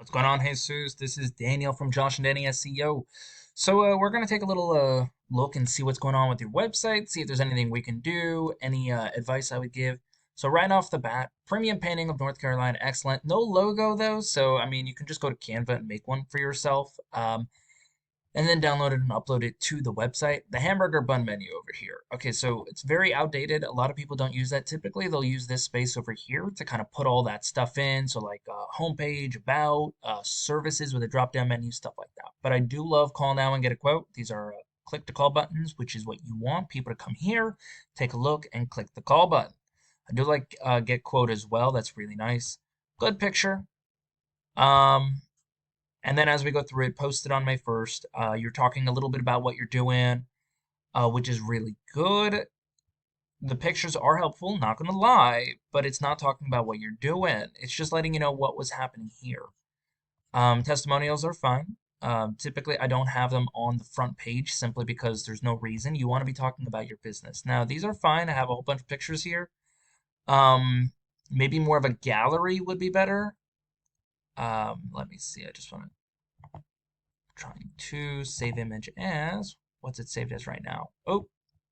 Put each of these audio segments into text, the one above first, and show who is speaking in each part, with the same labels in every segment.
Speaker 1: What's going on, Jesus? This is Daniel from Josh and Danny SEO. So we're gonna take a little look and see what's going on with your website, see if there's anything we can do, any advice I would give. So right off the bat, premium painting of North Carolina, excellent. No logo though, so I mean you can just go to Canva and make one for yourself. And then download it and upload it to the website. The hamburger bun menu over here. Okay, so it's very outdated. A lot of people don't use that. Typically, they'll use this space over here to kind of put all that stuff in. So like homepage, about, services with a drop-down menu, stuff like that. But I do love call now and get a quote. These are click to call buttons, which is what you want people to come here, take a look, and click the call button. I do like get quote as well. That's really nice. Good picture. Um, and then as we go through it, post it on May 1st. You're talking a little bit about what you're doing, which is really good. The pictures are helpful, not going to lie, but it's not talking about what you're doing. It's just letting you know what was happening here. Testimonials are fine. Typically, I don't have them on the front page simply because there's no reason. You want to be talking about your business. Now, these are fine. I have a whole bunch of pictures here. Maybe more of a gallery would be better. Let me see. I just want to trying to save image as, what's it saved as right now? Oh,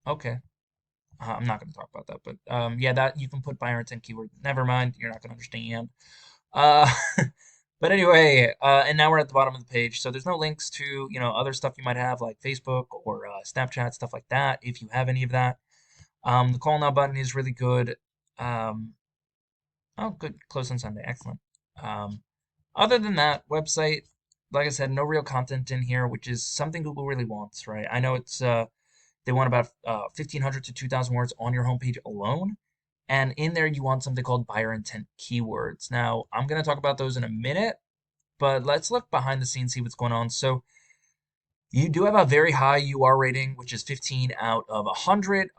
Speaker 1: okay. I'm not going to talk about that, but yeah, that you can put buyer intent keyword. Never mind, you're not going to understand. Uh, but anyway, and now we're at the bottom of the page, so there's no links to other stuff you might have like Facebook or Snapchat, stuff like that. If you have any of that, the call now button is really good. Oh, good, close on Sunday, excellent. Other than that, website, like I said, no real content in here, which is something Google really wants, right? I know it's they want about 1,500 to 2,000 words on your homepage alone, and in there you want something called buyer intent keywords. Now, I'm going to talk about those in a minute, but let's look behind the scenes, see what's going on. So you do have a very high UR rating, which is 15 out of 100.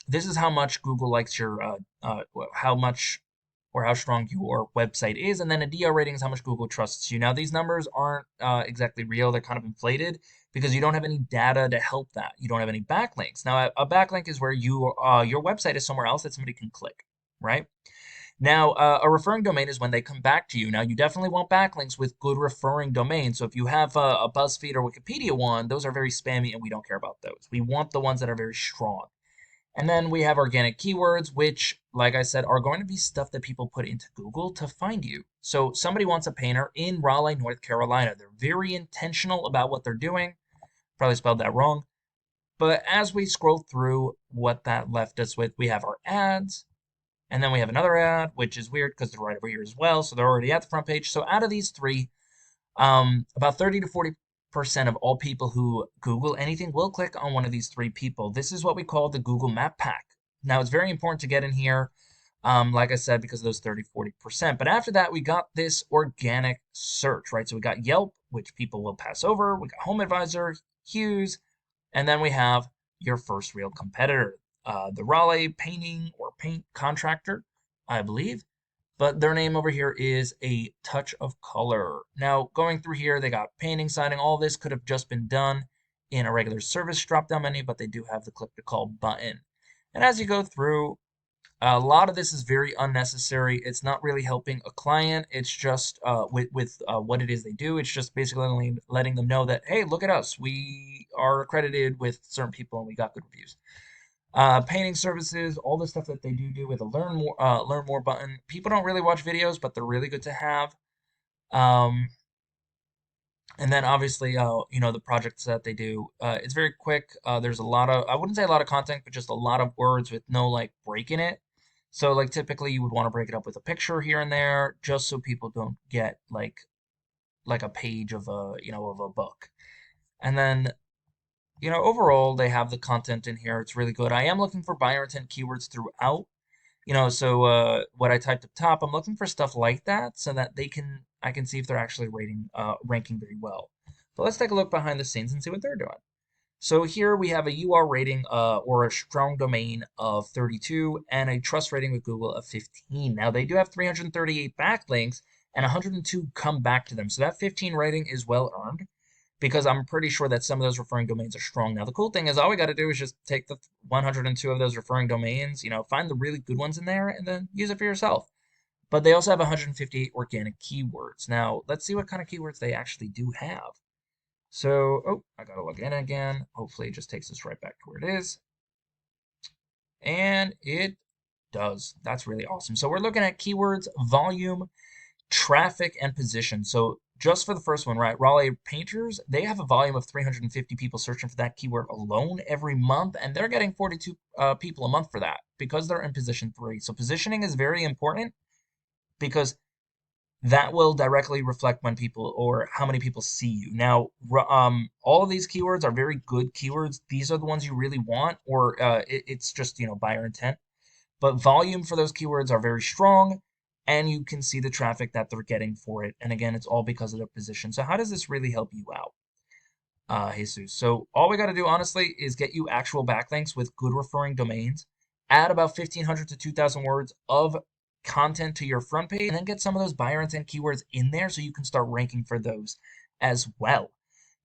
Speaker 1: This is how much Google likes your, how much or how strong your website is, and then a DR rating is how much Google trusts you. Now, these numbers aren't exactly real; they're kind of inflated because you don't have any data to help that. You don't have any backlinks. Now, a backlink is where your website is somewhere else that somebody can click, right? Now, a referring domain is when they come back to you. Now, you definitely want backlinks with good referring domains. So if you have a BuzzFeed or Wikipedia one, those are very spammy, and we don't care about those. We want the ones that are very strong. And then we have organic keywords, which, like I said, are going to be stuff that people put into Google to find you. So somebody wants a painter in Raleigh, North Carolina. They're very intentional about what they're doing. Probably spelled that wrong. But as we scroll through what that left us with, we have our ads, and then we have another ad, which is weird because they're right over here as well. So they're already at the front page. So out of these three, about 30 to 40% of all people who Google anything will click on one of these three people. This is what we call the Google Map Pack. Now, it's very important to get in here, like I said, because of those 30, 40%. But after that, we got this organic search, right? So we got Yelp, which people will pass over. We got Home Advisor, Hughes, and then we have your first real competitor, the Raleigh painting or paint contractor, I believe. But their name over here is A Touch of Color. Now, going through here, they got painting, signing. All this could have just been done in a regular service drop-down menu, but they do have the click to call button. And as you go through, a lot of this is very unnecessary. It's not really helping a client. It's just with what it is they do. It's just basically letting them know that, hey, look at us. We are accredited with certain people and we got good reviews. Painting services, all the stuff that they do with a learn more button. People don't really watch videos, but they're really good to have. Um, and then obviously, the projects that they do, it's very quick. There's a lot of, I wouldn't say a lot of content, but just a lot of words with no like break in it. So like typically you would want to break it up with a picture here and there, just so people don't get like a page of a book. And then overall, they have the content in here. It's really good. I am looking for buyer intent keywords throughout. So what I typed up top, I'm looking for stuff like that so that I can see if they're actually ranking very well. But let's take a look behind the scenes and see what they're doing. So here we have a UR rating or a strong domain of 32 and a trust rating with Google of 15. Now they do have 338 backlinks and 102 come back to them. So that 15 rating is well earned, because I'm pretty sure that some of those referring domains are strong. Now, the cool thing is all we got to do is just take the 102 of those referring domains, find the really good ones in there and then use it for yourself. But they also have 158 organic keywords. Now, let's see what kind of keywords they actually do have. So, oh, I gotta log in again. Hopefully it just takes us right back to where it is. And it does. That's really awesome. So we're looking at keywords, volume, traffic, and position. So just for the first one, right? Raleigh painters, they have a volume of 350 people searching for that keyword alone every month, and they're getting 42 people a month for that because they're in position 3. So positioning is very important because that will directly reflect when people or how many people see you. Now, all of these keywords are very good keywords. These are the ones you really want, or it's just, buyer intent. But volume for those keywords are very strong, and you can see the traffic that they're getting for it. And again, it's all because of their position. So how does this really help you out, Jesus? So all we got to do, honestly, is get you actual backlinks with good referring domains, add about 1,500 to 2,000 words of content to your front page, and then get some of those buyer intent keywords in there so you can start ranking for those as well.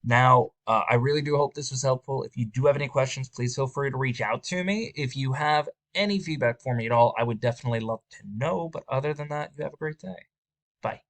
Speaker 1: Now, I really do hope this was helpful. If you do have any questions, please feel free to reach out to me. If you have any feedback for me at all, I would definitely love to know. But other than that, you have a great day. Bye.